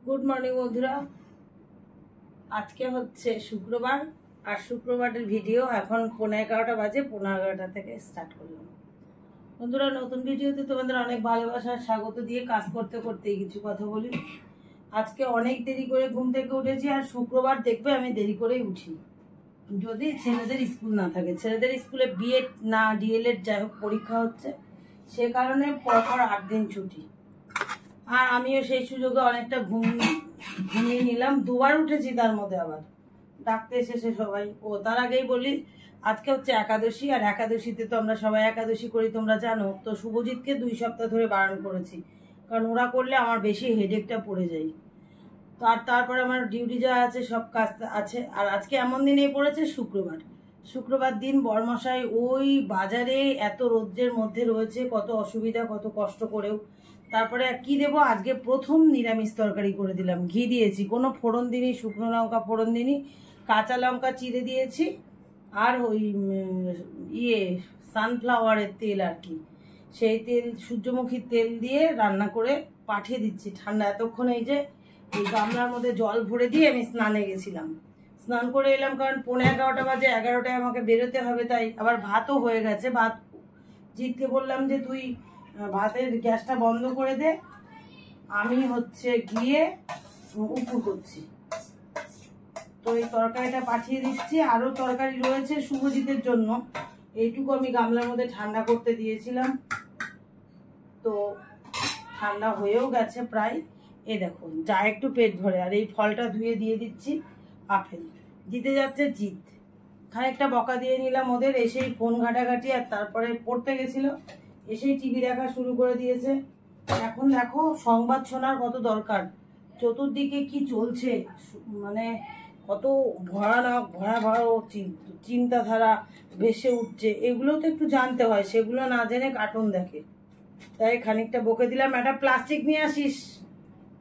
Good morning বন্ধুরা। আজকে হচ্ছে শুক্রবার, আর শুক্রবারের ভিডিও এখন 11:15 বাজে। 11:15 থেকে স্টার্ট করলাম। বন্ধুরা, নতুন ভিডিওতে তোমাদের অনেক ভালোবাসার স্বাগত দিয়ে কাজ করতে করতেই কিছু কথা বলি। আজকে অনেক দেরি করে ঘুম থেকে উঠেছি, আর শুক্রবার দেখবে আমি দেরি করেই উঠি, যদি ছেলেদের স্কুল না থাকে। ছেলেদের স্কুলে বিএড না ডিএলএড যাই হোক পরীক্ষা হচ্ছে, সে কারণে পরপর 8 দিন ছুটি। আর আমিও সেই সুযোগে অনেকটা ঘুমিয়ে নিলাম। দুবার উঠেছি, তার মধ্যে আবার ডাকতে এসেছে সবাই। তার আগেই বলি, আজকে হচ্ছে একাদশী, আর একাদশীতে তো আমরা সবাই একাদশী করি, তোমরা জানো তো। শুভজিৎকে 2 সপ্তাহ ধরে বারণ করেছি, কারণ ওরা করলে আমার বেশি হেডেকটা পড়ে যায়। তো আর তারপরে আমার ডিউটি যা আছে সব কাজ আছে। আর আজকে এমন দিনেই পড়েছে শুক্রবার দিন বরমশাই ওই বাজারে এত রৌদ্রের মধ্যে রয়েছে, কত অসুবিধা, কত কষ্ট করেও। তারপরে কি দেবো, আজকে প্রথম নিরামিষ তরকারি করে দিলাম। ঘি দিয়েছি, কোনো ফোড়ন দিইনি, শুকনো লঙ্কা ফোড়ন দিইনি, কাঁচা লঙ্কা চিড়ে দিয়েছি, আর ওই সানফ্লাওয়ারের তেল আর কি, সেই তেল, সূর্যমুখীর তেল দিয়ে রান্না করে পাঠিয়ে দিচ্ছি ঠান্ডা। এতক্ষণ এই যে এই গামলার মধ্যে জল ভরে দিয়ে আমি স্নানে গেছিলাম, স্নান করে এলাম, কারণ 11:15 বাজে, 11টায় আমাকে বেরোতে হবে। তাই আবার ভাতও হয়ে গেছে। ভাত জিতকে বললাম যে তুই ভাতের গ্যাসটা বন্ধ করে দে, আমি হচ্ছে গিয়ে উপুর করছি। তো এই তরকারিটা পাঠিয়ে দিচ্ছি। আরও তরকারি রয়েছে শুভজিতের জন্য, এইটুকু আমি গামলার মধ্যে ঠান্ডা করতে দিয়েছিলাম, তো ঠান্ডা হয়েও গেছে প্রায়। দেখুন, যা একটু পেট ভরে। আর এই ফলটা ধুয়ে দিয়ে দিচ্ছি, আপেল দিতে যাচ্ছে জিত। খানিকটা বকা দিয়ে নিলাম ওদের, এসেই ফোন ঘাটাঘাটি, আর তারপরে পড়তে গেছিল, এসেই টিভি দেখা শুরু করে দিয়েছে। এখন দেখো, সংবাদ শোনার কত দরকার, চতুর্দিকে কি চলছে, মানে কত ভয়াবহ চিন্তাধারা ভেসে উঠছে, এগুলো তো একটু জানতে হয়। সেগুলো না জেনে কার্টুন দেখে। তাই খানিকটা বকে দিলাম, একটা প্লাস্টিক নিয়ে আসিস,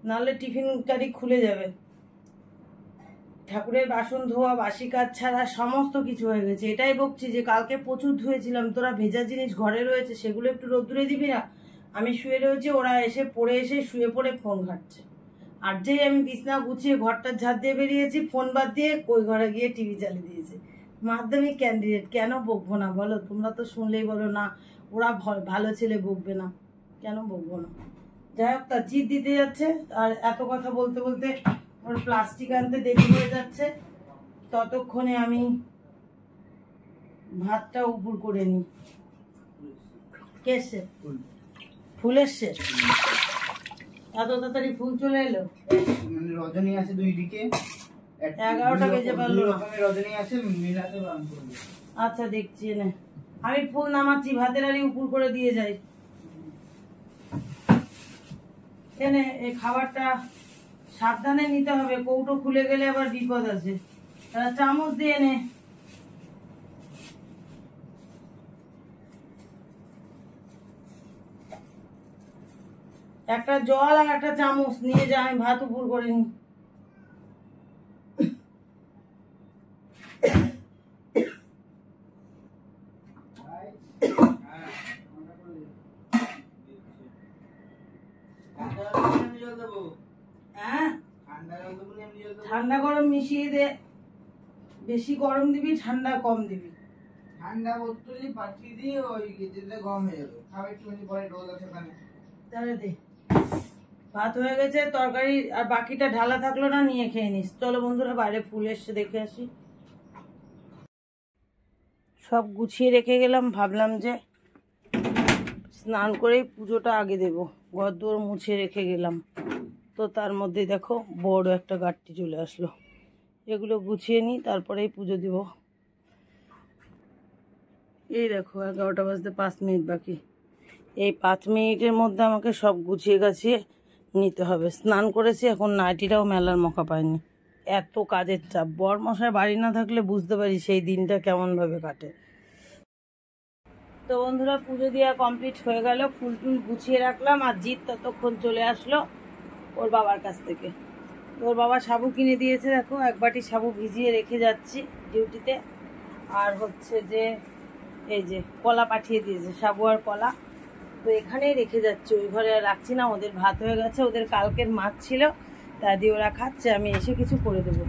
নাহলে টিফিন কারি খুলে যাবে। ঠাকুরের বাসন ধোয়া, বাসি কাজ ছাড়া সমস্ত কিছু হয়ে গেছে। এটাই বকছি যে কালকে প্রচুর ধুয়েছিলাম, তোরা ভেজা জিনিস ঘরে রয়েছে, সেগুলো একটু রোদ্দুরে দিবি না। আমি শুয়ে রয়েছি, ওরা এসে শুয়ে পড়ে ফোন ঘাটছে। আর যেই আমি বিছনা গুছিয়ে ঘরটা ঝাড় দিয়ে বেরিয়েছি, ফোন বাদ দিয়ে ওই ঘরে গিয়ে টিভি চালিয়ে দিয়েছে। মাধ্যমিক ক্যান্ডিডেট, কেন বকবো না বলো? তোমরা তো শুনলেই বলো না ওরা ভালো ছেলে, বকবে না, কেন বকবো না? যাই হোক, তার জিদ দিতে যাচ্ছে। আর এত কথা বলতে বলতে ওর প্লাস্টিক আনতে দেরি হয়ে যাচ্ছে, ততক্ষণে আমি ভাতটা উপুর করে নিই। কেসে ফুল এসছে, এত তাড়াতাড়ি ফুল চলে এলো? রজনী আছে দুই দিকে, 11টা বেজে পারলো। রজনী আছে, মিলাতে। আচ্ছা, দেখছি না, আমি ফুল নামাচ্ছি, ভাতের আড়ি উপুর করে দিয়ে যাই। এনে এই খাবারটা সাবধানে নিতে হবে, কৌটো খুলে গেলে আবার বিপদ আছে। চামচ দিয়ে নে। একটা জল আর একটা চামচ নিয়ে যা, আমি ভাত উপর করে নি। হ্যাঁ, ঠান্ডা গরম মিশিয়ে দে, বেশি গরম দিবি, ঠান্ডা কম দিবি। ঠান্ডা বোতলে পাঠিয়ে দিয়ে ওই গেজেতে গরম হয়ে যাবে, খাবে একটুখানি পরে, রোদ আছে ওখানে। তাহলে দে, ভাত হয়ে গেছে, তরকারি আর বাকিটা ঢালা থাকলো না, নিয়ে খেয়ে নিস। চলো বন্ধুরা, বাইরে ফুল এসছে, দেখে আসি। সব গুছিয়ে রেখে গেলাম, ভাবলাম যে স্নান করেই পুজোটা আগে দেব, ঘর দুয়ার মুছে রেখে গেলাম। তো তার মধ্যে দেখো বড় একটা গাঁটটি চলে আসলো। এগুলো গুছিয়ে নিই, তারপরেই পুজো দিব। এই দেখো, 11টা বাজতে 5 মিনিট বাকি। এই 5 মিনিটের মধ্যে আমাকে সব গুছিয়ে গাছিয়ে নিতে হবে। স্নান করেছি, এখন নাইটিটাও মেলার মৌকা পাইনি, এত কাজের চাপ। বরমশাই বাড়ি না থাকলে বুঝতে পারি সেই দিনটা কেমনভাবে কাটে। তো বন্ধুরা, পুজো দেওয়া কমপ্লিট হয়ে গেল, ফুল টুল গুছিয়ে রাখলাম। আর জিৎ ততক্ষণ চলে আসলো ওর বাবার কাছ থেকে। ওর বাবা সাবু কিনে দিয়েছে, দেখো 1 বাটি সাবু ভিজিয়ে রেখে যাচ্ছি ডিউটিতে। আর হচ্ছে যে এই যে কলা পাঠিয়ে দিয়েছে, সাবু আর কলা। তো এখানেই রেখে যাচ্ছি, ওই ঘরে আর রাখছি না। ওদের ভাত হয়ে গেছে, ওদের কালকের মাছ ছিল দাদি ওরা খাচ্ছে, আমি এসে কিছু করে দেবো।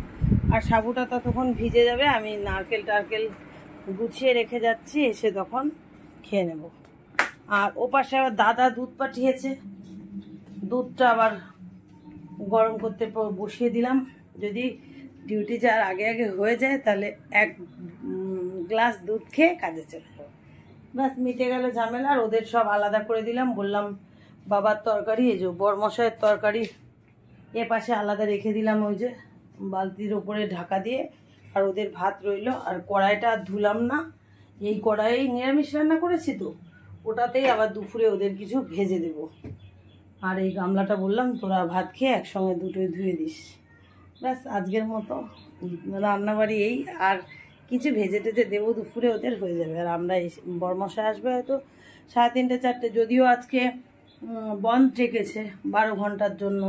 আর সাবুটা ততক্ষণ ভিজে যাবে, আমি নারকেল টারকেল গুছিয়ে রেখে যাচ্ছি, এসে তখন খেয়ে নেব। আর ওপাশে আবার দাদা দুধ পাঠিয়েছে, দুধটা আবার গরম করতে বসিয়ে দিলাম। যদি ডিউটি যাওয়ার আগে আগে হয়ে যায় তাহলে এক গ্লাস দুধ খেয়ে কাজে চলে যাবো, ব্যাস মিটে গেল ঝামেলা। আর ওদের সব আলাদা করে দিলাম, বললাম বাবার তরকারি, এই যে বরমশাইয়ের তরকারি এ পাশে আলাদা রেখে দিলাম ওই যে বালতির ওপরে ঢাকা দিয়ে। আর ওদের ভাত রইলো। আর কড়াইটা আর ধুলাম না, এই কড়াই নিরামিষ রান্না করেছি তো, ওটাতেই আবার দুপুরে ওদের কিছু ভেজে দেব। আর এই গামলাটা বললাম তোরা ভাত খেয়ে একসঙ্গে দুটোই ধুয়ে দিস। ব্যাস আজকের মতো রান্নাবাড়ি এই, আর কিছু ভেজে টেজে দেবো দুপুরে, ওদের হয়ে যাবে। আর আমরা বরমশাই আসবে হয়তো 3:30 4টে, যদিও আজকে বন্ধ রেখেছে 12 ঘন্টার জন্য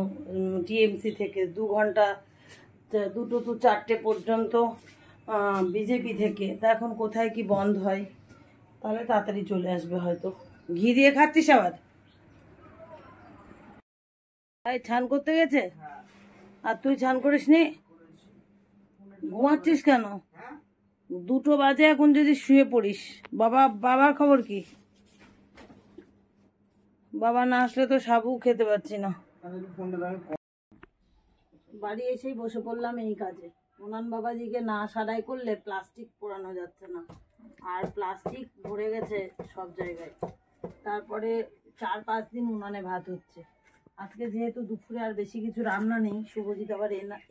টিএমসি থেকে, 2 ঘন্টা 2 to 4টে পর্যন্ত বিজেপি থেকে। তা এখন কোথায় কি বন্ধ হয়, তাহলে তাড়াতাড়ি চলে আসবে হয়তো। ঘি দিয়ে খাচ্ছিস আবার? তাই ছান করতে গেছে? আর তুই ছান করিস নি? ঘুমাচ্ছিস কেন? 2টো বাজে এখন, যদি শুয়ে পড়িস। বাবার খবর কি? বাবা না আসলে তো সাবু খেতে পাচ্ছি না। বাড়ি এসেই বসে পড়লাম এই কাজে। উনান বাবাজিকে না সারাই করলে প্লাস্টিক পোড়ানো যাচ্ছে না, আর প্লাস্টিক ভরে গেছে সব জায়গায়। তারপরে 4-5 দিন উনানে ভাত হচ্ছে। আজকে যেহেতু দুপুরে আর বেশি কিছু রান্না নেই, শুভজিৎ আবার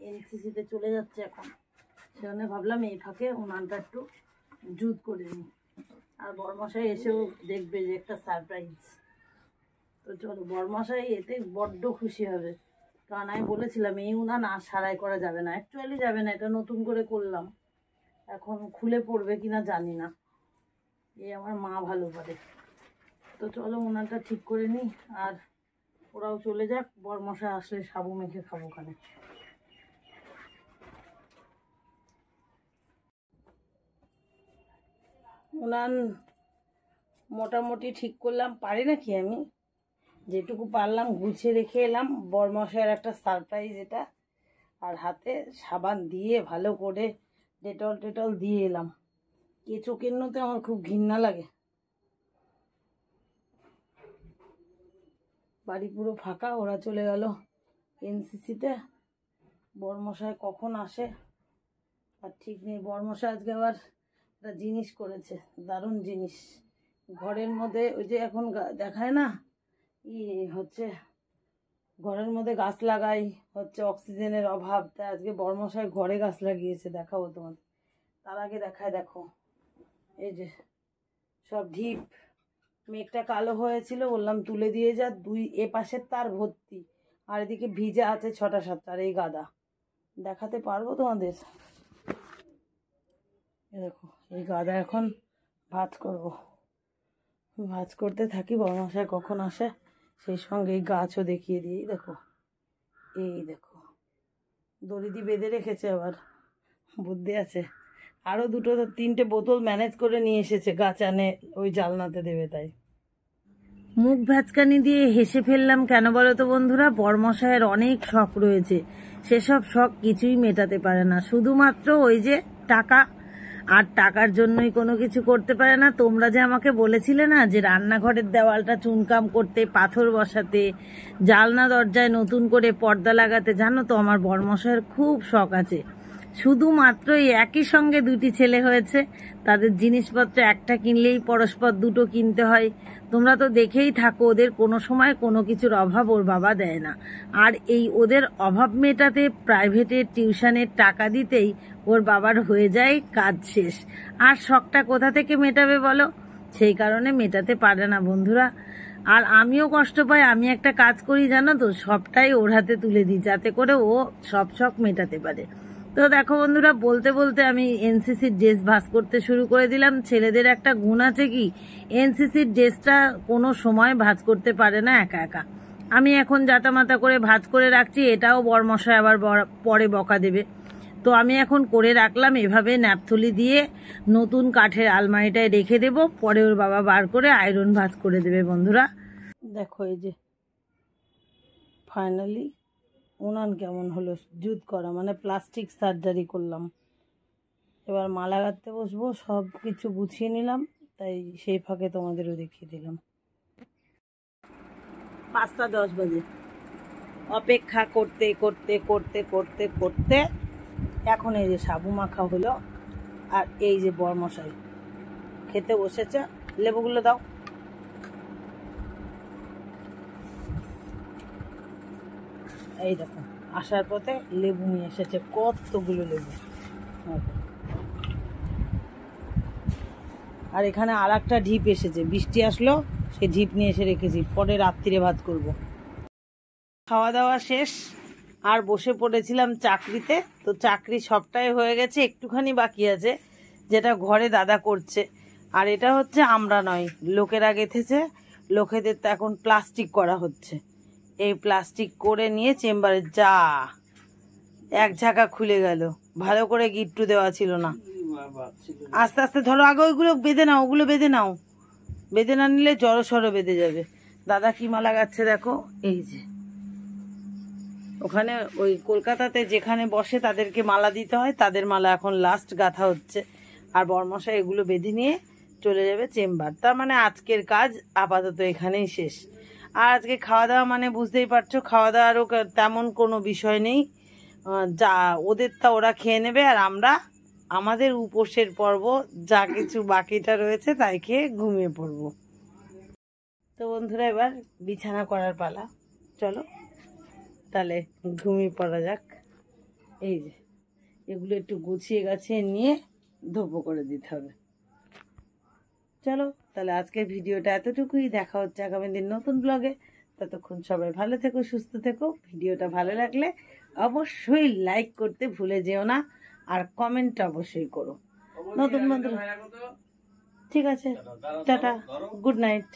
এনসিসিতে চলে যাচ্ছে এখন, সেজন্য ভাবলাম এই ফাঁকে উনানটা একটু জুত করে নিই। আর বরমশাই এসেও দেখবে যে একটা সারপ্রাইজ। তো চলো, বরমশাই এতে বড্ড খুশি হবে, কারণ আমি বলেছিলাম এই উনান আর সারাই করা যাবে না। অ্যাকচুয়ালি যাবে না, এটা নতুন করে করলাম, এখন খুলে পড়বে কিনা জানি না, এই আমার মা ভালো পারে। তো চলো উনানটা ঠিক করে নিই, আর ওরাও চলে যাক, বরমশাই আসলে সাবু মেখে খাবো ওখানে। উনান মোটামুটি ঠিক করলাম, পারি নাকি আমি, যেটুকু পারলাম গুছিয়ে রেখে এলাম। বরমশাইয়ের একটা সারপ্রাইজ এটা। আর হাতে সাবান দিয়ে ভালো করে ডেটল দিয়ে এলাম। কেঁচো কেন্নতে আমার খুব ঘৃণা লাগে। বাড়ি পুরো ফাঁকা, ওরা চলে গেল এনসিসিতে। বরমশাই কখন আসে আর ঠিক নেই। বরমশাই আজকে আবার একটা জিনিস করেছে, দারুণ জিনিস। ঘরের মধ্যে ওই যে এখন দেখায় না হচ্ছে ঘরের মধ্যে গাছ লাগাই, হচ্ছে অক্সিজেনের অভাব, তাই আজকে বরমশাই ঘরে গাছ লাগিয়েছে, দেখাবো তোমাদের। তার আগে দেখায়, দেখো এই যে সব ঢিপ, মেঘটা কালো হয়েছিল, বললাম তুলে দিয়ে যা, 2 এপাশের তার ভর্তি, আর এদিকে ভিজা আছে 6টা 7টা। আর এই গাদা দেখাতে পারবো তোমাদের, দেখো এই গাদা এখন ভাঁজ করবো। ভাঁজ করতে থাকি, বরমশাই কখন আসে সেই সঙ্গে এই গাছও দেখিয়ে দিই। দেখো এই দেখো দড়ি দিয়ে বেঁধে রেখেছে, আবার বুদ্ধি আছে। আরও 2-3টে বোতল ম্যানেজ করে নিয়ে এসেছে, গাছ আনে ওই জালনাতে দেবে তাই। মুখ ভ্যাচকানি দিয়ে হেসে ফেললাম কেন বলো তো বন্ধুরা, বরমশাইয়ের অনেক শখ রয়েছে, সেসব শখ কিছুই মেটাতে পারে না, শুধুমাত্র ওই যে টাকা। আর টাকার জন্যই কোনো কিছু করতে পারে না। তোমরা যে আমাকে বলেছিলে না যে রান্নাঘরের দেওয়ালটা চুনকাম করতে, পাথর বসাতে, জালনা দরজায় নতুন করে পর্দা লাগাতে, জানো তো আমার বরমশাইয়ের খুব শখ আছে। শুধুমাত্র এই একই সঙ্গে 2টি ছেলে হয়েছে, তাদের জিনিসপত্র একটা কিনলেই পরস্পর 2টো কিনতে হয়। তোমরা তো দেখেই থাকো, ওদের কোনো সময় কোনো কিছুর অভাব ওর বাবা দেয় না। আর এই ওদের অভাব মেটাতে প্রাইভেটের টিউশনের টাকা দিতেই ওর বাবার হয়ে যায় কাজ শেষ। আর শখটা কোথা থেকে মেটাবে বলো? সেই কারণে মেটাতে পারে না বন্ধুরা। আর আমিও কষ্ট পাই, আমি একটা কাজ করি জানো তো, সবটাই ওর হাতে তুলে দিই, যাতে করে ও সব শখ মেটাতে পারে। তো দেখো বন্ধুরা, বলতে বলতে আমি এনসিসির ড্রেস ভাঁজ করতে শুরু করে দিলাম। ছেলেদের একটা গুণ আছে কি, এনসিসির ড্রেসটা কোনো সময় ভাঁজ করতে পারে না একা একা। আমি এখন জাতামাতা করে ভাঁজ করে রাখছি, এটাও বরমশাই আবার পরে বকা দেবে। তো আমি এখন করে রাখলাম, এভাবে ন্যাপথলি দিয়ে নতুন কাঠের আলমারিটায় রেখে দেব, পরে ওর বাবা বার করে আয়রন ভাঁজ করে দেবে বন্ধুরা। দেখো এই যে ফাইনালি উনান কেমন হলো জুত করা, মানে প্লাস্টিক সার্জারি করলাম। এবার মালা গাঁথতে বসবো, সব কিছু গুছিয়ে নিলাম, তাই সেই ফাঁকে তোমাদেরও দেখিয়ে দিলাম। 5:10 বাজে। অপেক্ষা করতে করতে করতে করতে করতে এখন এই যে সাবু মাখা হলো, আর এই যে বরমশাই খেতে বসেছে। লেবুগুলো দাও। এই দেখো আসার পথে লেবু নিয়ে এসেছে, কতগুলো লেবু। আর এখানে আর একটা ঢিপ এসেছে, বৃষ্টি আসলো, সেই ঢিপ নিয়ে এসে রেখেছি, পরে রাত্রিরে ভাত করব। খাওয়া দাওয়া শেষ, আর বসে পড়েছিলাম চাকরিতে। তো চাকরি সবটাই হয়ে গেছে, একটুখানি বাকি আছে, যেটা ঘরে দাদা করছে। আর এটা হচ্ছে আমরা নয়, লোকেরা গেঁথেছে। লোকেদের তো এখন প্লাস্টিক করা হচ্ছে। এই প্লাস্টিক করে নিয়ে চেম্বারে যা এক ঝাঁকা খুলে গেল, ভালো করে গিট্টু দেওয়া ছিল না। আস্তে আস্তে ধরো, আগে ওইগুলো বেঁধে নাও, ওগুলো বেঁধে নাও, বেঁধে না নিলে জড়ো সড়ো বেঁধে যাবে। দাদা কি মালা গাচ্ছে দেখো, এই যে ওখানে ওই কলকাতাতে যেখানে বসে তাদেরকে মালা দিতে হয়, তাদের মালা এখন লাস্ট গাঁথা হচ্ছে। আর বরমশাই এগুলো বেঁধে নিয়ে চলে যাবে চেম্বার। তার মানে আজকের কাজ আপাতত এখানেই শেষ। আর আজকে খাওয়া দাওয়া মানে বুঝতেই পারছো, খাওয়া দাওয়ারও তেমন কোনো বিষয় নেই। যা ওদেরটা ওরা খেয়ে নেবে, আর আমরা আমাদের উপোসের পর্ব যা কিছু বাকিটা রয়েছে তাই খেয়ে ঘুমিয়ে পড়বো। তো বন্ধুরা, এবার বিছানা করার পালা, চলো তাহলে ঘুমিয়ে পড়া যাক। এই যে এগুলো একটু গুছিয়ে গাছিয়ে নিয়ে ধোপো করে দিতে হবে। চলো তাহলে আজকের ভিডিওটা এতটুকুই, দেখা হচ্ছে আগামী দিন নতুন ব্লগে। ততক্ষণ সবাই ভালো থেকো, সুস্থ থেকো। ভিডিওটা ভালো লাগলে অবশ্যই লাইক করতে ভুলে যেও না, আর কমেন্ট অবশ্যই করো। নতুন বন্ধু, ঠিক আছে, টাটা, গুড নাইট।